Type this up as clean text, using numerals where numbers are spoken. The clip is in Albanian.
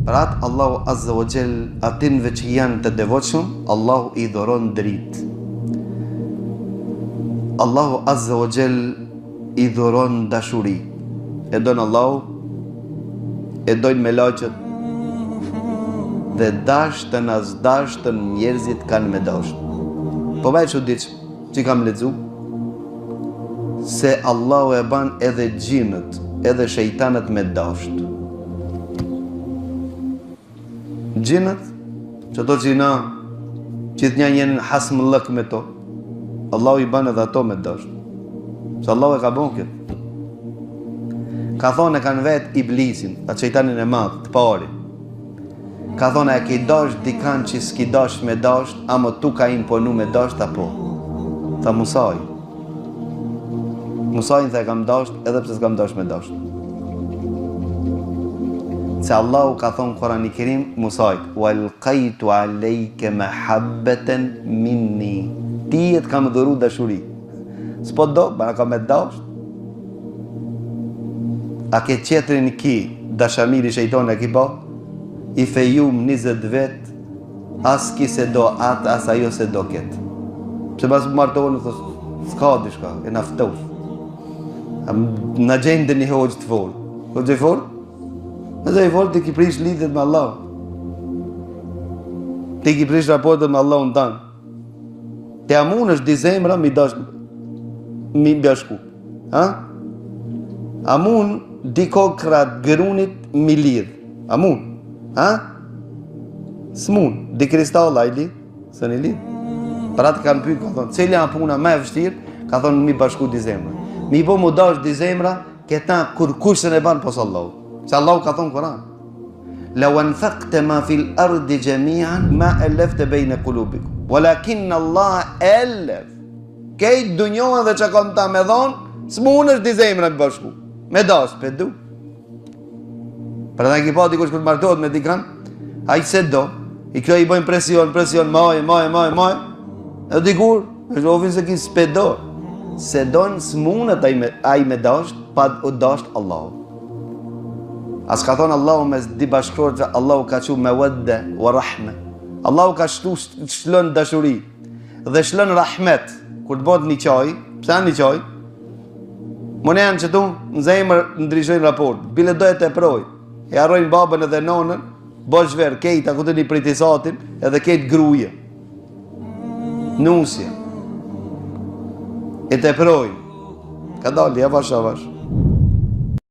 Për atë Allahu Azza wa Jall atinve që janë të devotshëm, Allahu i dhuron dritë. Allahu Azza wa Jall i dhuron dashuri. E donë Allahu, e dojnë me laqët, dhe dashtën as dashtën njerëzit kanë me dashtë. Po me që diqë që kam lexu, se Allahu e ban edhe gjinët, edhe shejtanët me dashtë. Gjinët, që to që na, që të jenë hasmë lëk me to, Allahu i ban edhe ato me dashtë. Se Allahu e ka bon këtë. Ka thonë e kanë vetë iblisin, atë shejtanin e madhë, të pari. Ka thonë e ki dasht dikan që s'ki dasht me dasht, ama tu ka imponu me dasht apo. Tha Musaj. Musajin tha e kam dasht edhe pse s'kam dasht me dasht. Se Allahu ka thonë Kurani Kerim Musajt, "Walqaitu alejke mahabbatan minni." Ti e të kam dhuru dashuri. S'po do, bana ka me dasht. A ke qetrin ki, dashamiri shejtoni e ki ba, i fejum 20 vet, as ki se do atë, as ajo se do ketë. Pse pas martohën, s'ka dishka, e naftof. Në gjendë një hoqë të folë. Hoqë e folë? Nëse e folë, ti ki prish lidhet me Allah. Ti ki prish raportet me Allah në tanë. Te amun është di zemra mi bjashku. Amun di kokrat gërunit mi lidh. Amun. S'mun. Di kristalla i lidh. Së një lidh. Për atë kanë pyet, ka thonë, cila puna më e vështirë? Ka thonë mi bashku di zemra. Mi po mu dash di zemra, këta kur kushën e ban pos Allahu. Se Allahu ka thonë Kur'an. Law anfaqta ma fil ardi jami'an ma alafta bayna qulubikum. Walakin Allah elef. Kejt dunjohën dhe që kom ta me dhonë, s'mun është di zemra me bashku. Me dash, pe du. Për edhe ki pa dikush kur martohet me dikan, a i se do, i kjo i bojnë presion, maj. E dikur, është ofin se ki s'pe do. Se donë s'munët a i me dasht, pa u dasht Allahu. As ka thonë Allahu mes di bashkëror që Allahu ka që me wadde wa rahme. Allahu ka shlën dashuri dhe shlën rahmet. Kur të bot një qaj, pësa një qaj? Më janë që tu në zemër ndryshojnë raport. Bile dojë të proj. E arrojnë babën edhe nonën, bosh verë, kejt, a këtë një pritisatin, edhe kejt gruje. Nusje. E të projnë. Ka dalë, ja vash.